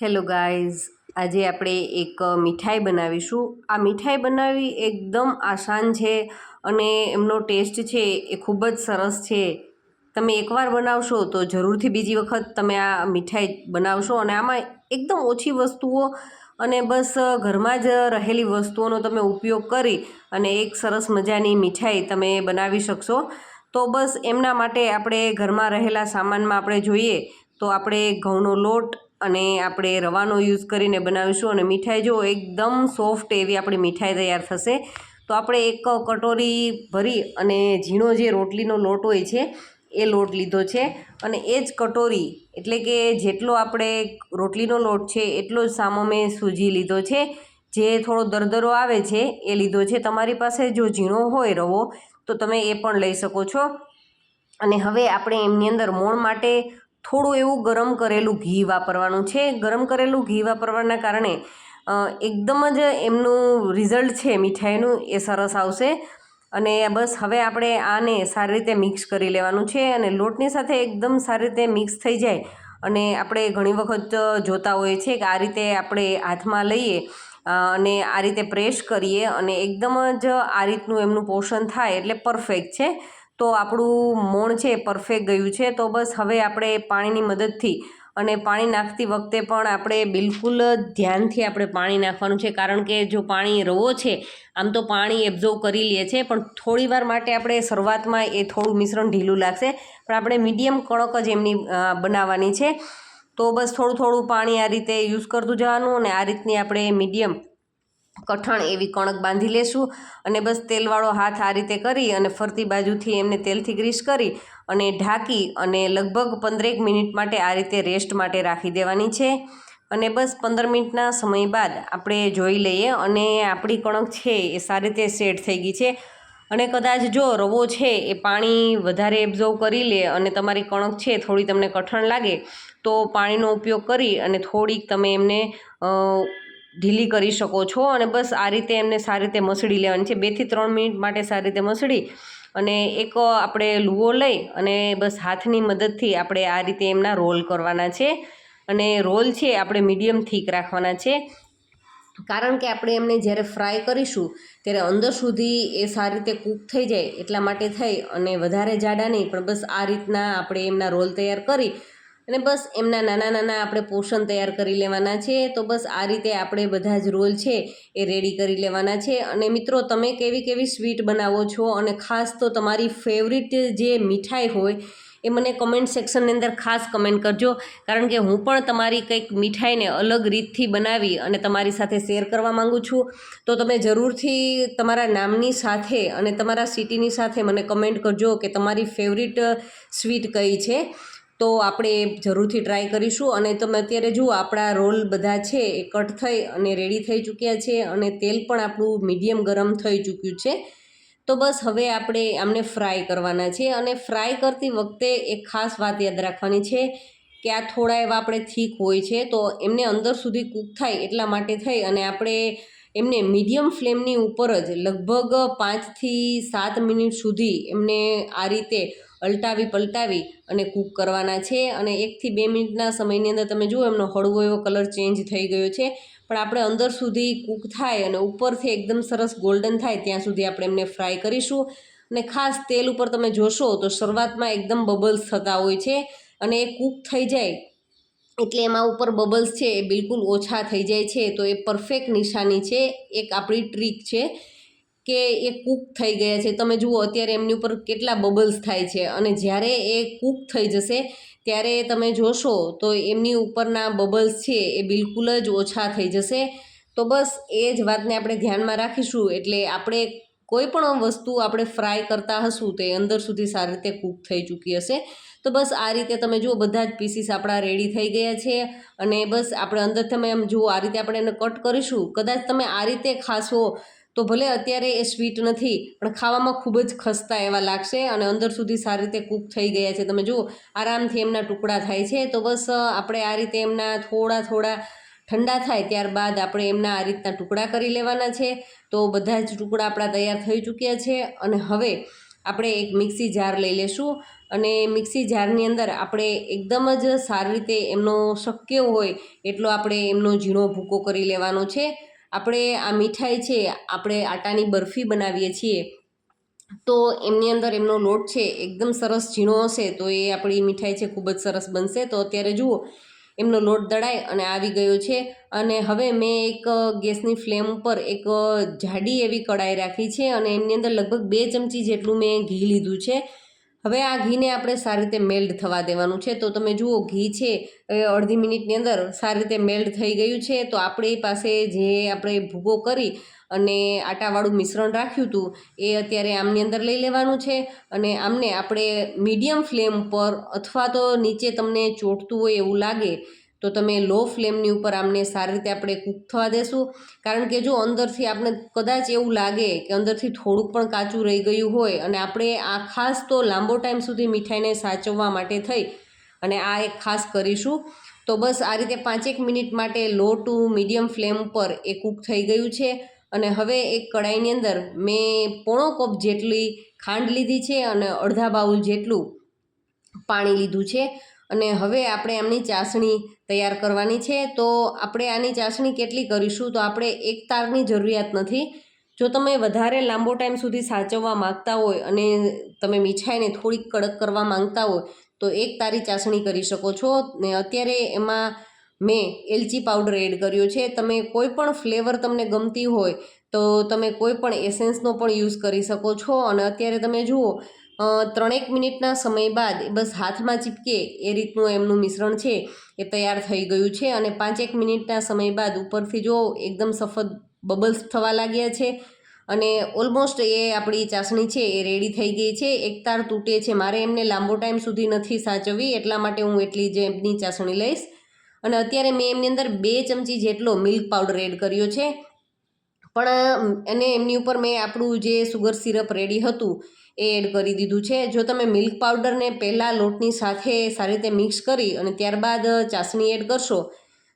Hello guys, આજે આપણે એક મીઠાઈ બનાવીશું. આ મીઠાઈ બનાવવી એકદમ આસાન છે અને એમનો ટેસ્ટ છે એ ખૂબ જ સરસ છે. તમે એકવાર બનાવશો તો જરૂરથી બીજી વખત તમે આ મીઠાઈ બનાવશો અને આમાં એકદમ ઓછી વસ્તુઓ અને બસ ઘરમાં જ રહેલી વસ્તુઓનો તમે ઉપયોગ કરી અને એક સરસ મજાની મીઠાઈ તમે બનાવી શકશો. તો બસ એમના માટે આપણે ઘરમાં રહેલા સામાનમાં આપણે જોઈએ તો આપણે ઘઉંનો લોટ અને આપણે રવાનો યુઝ કરીને બનાવીશું અને મીઠાઈ જો એકદમ સોફ્ટ એવી આપણી મીઠાઈ તૈયાર થશે. તો આપણે એક કટોરી ભરી અને ઝીણો જે રોટલીનો લોટ હોય છે એ લોટ લીધો છે અને એ જ કટોરી એટલે કે જેટલો આપણે રોટલીનો લોટ છે એટલો જ સામો મેં સૂજી લીધો છે, જે થોડો દરદરો આવે છે એ લીધો છે. તમારી પાસે જો ઝીણો હોય રવો તો તમે એ પણ લઈ શકો છો. અને હવે આપણે એમની અંદર મોણ માટે થોડું એવું ગરમ કરેલું ઘી વાપરવાનું છે. ગરમ કરેલું ઘી વાપરવાના કારણે એકદમ જ એમનું રિઝલ્ટ છે મીઠાઈનું એ સરસ આવશે. અને બસ હવે આપણે આને સારી રીતે મિક્સ કરી લેવાનું છે અને લોટની સાથે એકદમ સારી રીતે મિક્સ થઈ જાય. અને આપણે ઘણી વખત જોતા હોઈએ છીએ કે આ રીતે આપણે હાથમાં લઈએ અને આ રીતે પ્રેસ કરીએ અને એકદમ જ આ રીતનું એમનું પોષણ થાય એટલે પરફેક્ટ છે. તો આપણું મોણ છે પરફેક્ટ ગયું છે. તો બસ હવે આપણે પાણીની મદદથી અને પાણી નાખતી વખતે પણ આપણે બિલકુલ ધ્યાનથી આપણે પાણી નાખવાનું છે, કારણ કે જો પાણી રવો છે આમ તો પાણી એબ્ઝોર્વ કરી લે છે, પણ થોડી વાર માટે આપણે શરૂઆતમાં એ થોડું મિશ્રણ ઢીલું લાગશે, પણ આપણે મીડિયમ કણક જ એમની બનાવવાની છે. તો બસ થોડું થોડું પાણી આ રીતે યુઝ કરતું જવાનું અને આ રીતની આપણે મીડિયમ કઠણ એવી કણક બાંધી લેશું. અને બસ તેલવાળો હાથ આ રીતે કરી અને ફરતી બાજુથી એમને તેલથી ગ્રીસ કરી અને ઢાંકી અને લગભગ 15 મિનિટ માટે આ રીતે રેસ્ટ માટે રાખી દેવાની છે. અને બસ 15 મિનિટના સમય બાદ આપણે જોઈ લઈએ અને આપણી કણક છે એ સારી રીતે સેટ થઈ ગઈ છે. અને કદાચ જો રવો છે એ પાણી વધારે એબ્ઝોર્વ કરી લે અને તમારી કણક છે થોડી તમને કઠણ લાગે તો પાણીનો ઉપયોગ કરી અને થોડીક તમે એમને ઢીલી કરી શકો છો. અને બસ આ રીતે એમને સારી રીતે મસળી લેવાની છે. 2 થી 3 મિનિટ માટે સારી રીતે મસળી અને એક આપણે લુવો લઈ અને બસ હાથની મદદથી આપણે આ રીતે એમના રોલ કરવાના છે. અને રોલ છે આપણે મીડિયમ થીક રાખવાના છે, કારણ કે આપણે એમને જ્યારે ફ્રાય કરીશું ત્યારે અંદર સુધી એ સારી રીતે કૂક થઈ જાય એટલા માટે થઈ અને વધારે જાડા નહીં, પણ બસ આ રીતના આપણે એમના રોલ તૈયાર કરી અને બસ એમના નાના નાના આપણે પોર્શન તૈયાર કરી લેવાના છે. તો બસ આ રીતે આપણે બધા જ રોલ છે એ રેડી કરી લેવાના છે. અને મિત્રો, તમે કેવી કેવી સ્વીટ બનાવો છો અને ખાસ તો તમારી ફેવરિટ જે મીઠાઈ હોય એ મને કમેન્ટ સેક્શનની અંદર ખાસ કમેન્ટ કરજો, કારણ કે હું પણ તમારી કંઈક મીઠાઈને અલગ રીતથી બનાવી અને તમારી સાથે શેર કરવા માગું છું. તો તમે જરૂરથી તમારા નામની સાથે અને તમારા સિટીની સાથે મને કમેન્ટ કરજો કે તમારી ફેવરિટ સ્વીટ કઈ છે. તો આપણે જરૂરથી ટ્રાય કરીશું. અને તમે અત્યારે જુઓ આપણા રોલ બધા છે એ કટ થઈ અને રેડી થઈ ચૂક્યા છે અને તેલ પણ આપણું મીડિયમ ગરમ થઈ ચૂક્યું છે. તો બસ હવે આપણે આમને ફ્રાય કરવાના છે. અને ફ્રાય કરતી વખતે એક ખાસ વાત યાદ રાખવાની છે કે આ થોડા એવા આપણે થીક હોય છે, તો એમને અંદર સુધી કૂક થાય એટલા માટે થઈ અને આપણે એમને મીડિયમ ફ્લેમની ઉપર જ લગભગ 5 થી 7 મિનિટ સુધી એમને આ રીતે અલટાવી પલટાવી અને કૂક કરવાના છે. અને 1 થી 2 મિનિટના સમયની અંદર તમે જુઓ એમનો હળવો એવો કલર ચેન્જ થઈ ગયો છે, પણ આપણે અંદર સુધી કૂક થાય અને ઉપરથી એકદમ સરસ ગોલ્ડન થાય ત્યાં સુધી આપણે એમને ફ્રાય કરીશું. અને ખાસ તેલ ઉપર તમે જોશો તો શરૂઆતમાં એકદમ બબલ્સ થતા હોય છે અને એ કૂક થઈ જાય એટલે એમાં ઉપર બબલ્સ છે એ બિલકુલ ઓછા થઈ જાય છે. તો એ પરફેક્ટ નિશાની છે, એક આપણી ટ્રીક છે કે એ કૂક થઈ ગયા છે. તમે જુઓ અત્યારે એમની ઉપર કેટલા બબલ્સ થાય છે અને જ્યારે એ કૂક થઈ જશે ત્યારે તમે જોશો તો એમની ઉપરના બબલ્સ છે એ બિલકુલ જ ઓછા થઈ જશે. તો બસ એ જ વાતને આપણે ધ્યાનમાં રાખીશું એટલે આપણે કોઈ પણ વસ્તુ આપણે ફ્રાય કરતા હશું તો એ અંદર સુધી સારી રીતે કૂક થઈ ચૂકી હશે. તો બસ આ રીતે તમે જુઓ બધા જ પીસીસ આપણા રેડી થઈ ગયા છે. અને બસ આપણે અંદર તમે એમ જુઓ આ રીતે આપણે એને કટ કરીશું. કદાચ તમે આ રીતે ખાશો તો ભલે અત્યારે એ સ્વીટ નથી, પણ ખાવામાં ખૂબ જ ખસ્તા એવા લાગશે અને અંદર સુધી સારી રીતે કૂક થઈ ગયા છે. તમે જુઓ આરામથી એમના ટુકડા થાય છે. તો બસ આપણે આ રીતે એમના થોડા થોડા ઠંડા થાય ત્યારબાદ આપણે એમના આ રીતના ટુકડા કરી લેવાના છે. તો બધા જ ટુકડા આપણા તૈયાર થઈ ચૂક્યા છે. અને હવે આપણે એક મિક્સી જાર લઈ લેશું અને મિક્સી જારની અંદર આપણે એકદમ જ સારી રીતે એમનો શક્ય હોય એટલો આપણે એમનો ઝીણો ભૂકો કરી લેવાનો છે. આપણે આ મીઠાઈ છે આપણે આટાની બરફી બનાવીએ છીએ, તો એમની અંદર એમનો લોટ છે એકદમ સરસ ઝીણો હશે તો એ આપણી મીઠાઈ છે ખૂબ જ સરસ બનશે. તો અત્યારે જુઓ એમનો લોટ દળાઈ અને આવી ગયો છે. અને હવે મેં એક ગેસની ફ્લેમ ઉપર એક જાડી એવી કડાઈ રાખી છે અને એમની અંદર લગભગ 2 ચમચી જેટલું મેં ઘી લીધું છે. હવે આ ઘીને આપણે સારી રીતે મેલ્ટ થવા દેવાનું છે. તો તમે જુઓ ઘી છે એ અડધી મિનિટની અંદર સારી રીતે મેલ્ટ થઈ ગયું છે. તો આપણી પાસે જે આપણે ભૂકો કરી અને આટાવાળું મિશ્રણ રાખ્યું હતું એ અત્યારે આમની અંદર લઈ લેવાનું છે. અને આમને આપણે મીડિયમ ફ્લેમ પર અથવા તો નીચે તમને ચોંટતું હોય એવું લાગે તો તમે લો ફ્લેમની ઉપર આમને સારી રીતે આપણે કૂક થવા દેશું. કારણ કે જો અંદરથી આપણે કદાચ એવું લાગે કે અંદરથી થોડુંક પણ કાચું રહી ગયું હોય અને આપણે આ ખાસ તો લાંબો ટાઈમ સુધી મીઠાઈને સાચવવા માટે થઈ અને આ એક ખાસ કરીશું. તો બસ આ રીતે 5 મિનિટ માટે લો ટુ મીડિયમ ફ્લેમ પર એ કૂક થઈ ગયું છે. અને હવે એક કડાઈની અંદર મેં પોણો કપ જેટલી ખાંડ લીધી છે અને અડધા બાઉલ જેટલું પાણી લીધું છે. અને હવે આપણે આમની ચાસણી તૈયાર કરવાની છે. તો આપણે આની ચાસણી કેટલી કરીશું, તો આપણે એક તારની જરૂરિયાત નથી. જો તમે વધારે લાંબો ટાઈમ સુધી સાચવવા માગતા હોય અને તમે મીઠાઈને થોડીક કડક કરવા માંગતા હોય તો એક તારી ચાસણી કરી શકો છો. ને અત્યારે એમાં મેં એલચી પાવડર એડ કર્યો છે. તમે કોઈ પણ ફ્લેવર તમને ગમતી હોય તો તમે કોઈ પણ એસેન્સનો પણ યુઝ કરી શકો છો. અને અત્યારે તમે જુઓ 3 મિનિટના સમય બાદ બસ હાથમાં ચીપકે એ રીતનું એમનું મિશ્રણ છે એ તૈયાર થઈ ગયું છે. અને 5 મિનિટના સમય બાદ ઉપરથી જો એકદમ સફેદ બબલ્સ થવા લાગ્યા છે અને ઓલમોસ્ટ એ આપણી ચાસણી છે એ રેડી થઈ ગઈ છે. એક તાર તૂટે છે, મારે એમને લાંબો ટાઈમ સુધી નથી સાચવવી એટલા માટે હું એટલી જ એમની ચાસણી લઈશ. અને અત્યારે મેં એમની અંદર 2 ચમચી જેટલો મિલ્ક પાવડર એડ કર્યો છે. પણ એને એમની ઉપર મેં આપણું જે સુગર સિરપ રેડી હતું એ એડ કરી દીધું છે. જો તમે મિલ્ક પાવડરને પહેલાં લોટની સાથે સારી રીતે મિક્સ કરી અને ત્યારબાદ ચાસણી એડ કરશો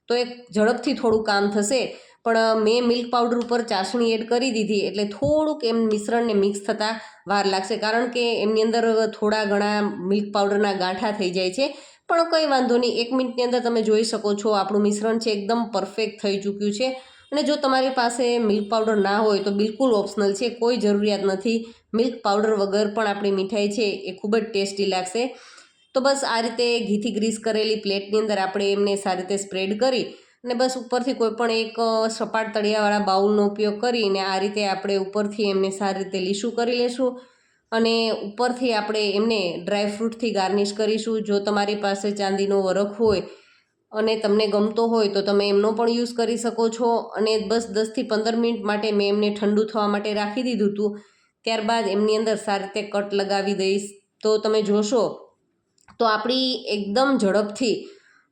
તો એ ઝડપથી થોડું કામ થશે. પણ મેં મિલ્ક પાવડર ઉપર ચાસણી એડ કરી દીધી એટલે થોડુંક એમ મિશ્રણને મિક્સ થતાં વાર લાગશે, કારણ કે એમની અંદર થોડા ઘણા મિલ્ક પાવડરના ગાંઠા થઈ જાય છે. પણ કંઈ વાંધો નહીં, 1 મિનિટની અંદર તમે જોઈ શકો છો આપણું મિશ્રણ છે એકદમ પરફેક્ટ થઈ ચૂક્યું છે. અને જો તમારી પાસે મિલ્ક પાવડર ના હોય તો બિલકુલ ઓપ્શનલ છે, કોઈ જરૂરિયાત નથી. મિલ્ક પાવડર વગર પણ આપણી મીઠાઈ છે એ ખૂબ જ ટેસ્ટી લાગશે. તો બસ આ રીતે ઘીથી ગ્રીસ કરેલી પ્લેટની અંદર આપણે એમને સારી રીતે સ્પ્રેડ કરી અને બસ ઉપરથી કોઈ પણ એક સપાટ તળિયાવાળા બાઉલનો ઉપયોગ કરીને આ રીતે આપણે ઉપરથી એમને સારી રીતે લીસું કરી લેશું. અને ઉપરથી આપણે એમને ડ્રાયફ્રૂટથી ગાર્નિશ કરીશું. જો તમારી પાસે ચાંદીનો વરખ હોય અને તમને ગમતો હોય તો તમે એમનો પણ યુઝ કરી શકો છો. અને બસ 10થી 15 મિનિટ માટે મેં એમને ઠંડુ થવા માટે રાખી દીધું હતું. ત્યારબાદ એમની અંદર સારી રીતે કટ લગાવી દઈશ. તો તમે જોશો તો આપણી એકદમ ઝડપથી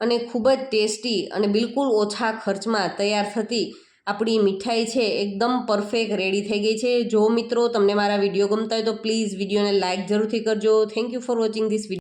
અને ખૂબ જ ટેસ્ટી અને બિલકુલ ઓછા ખર્ચમાં તૈયાર થતી આપણી મીઠાઈ છે એકદમ પરફેક્ટ રેડી થઈ ગઈ છે. જો મિત્રો તમને મારા વિડીયો ગમતા હોય તો પ્લીઝ વિડીયોને લાઇક જરૂરથી કરજો. Thank you for watching this video.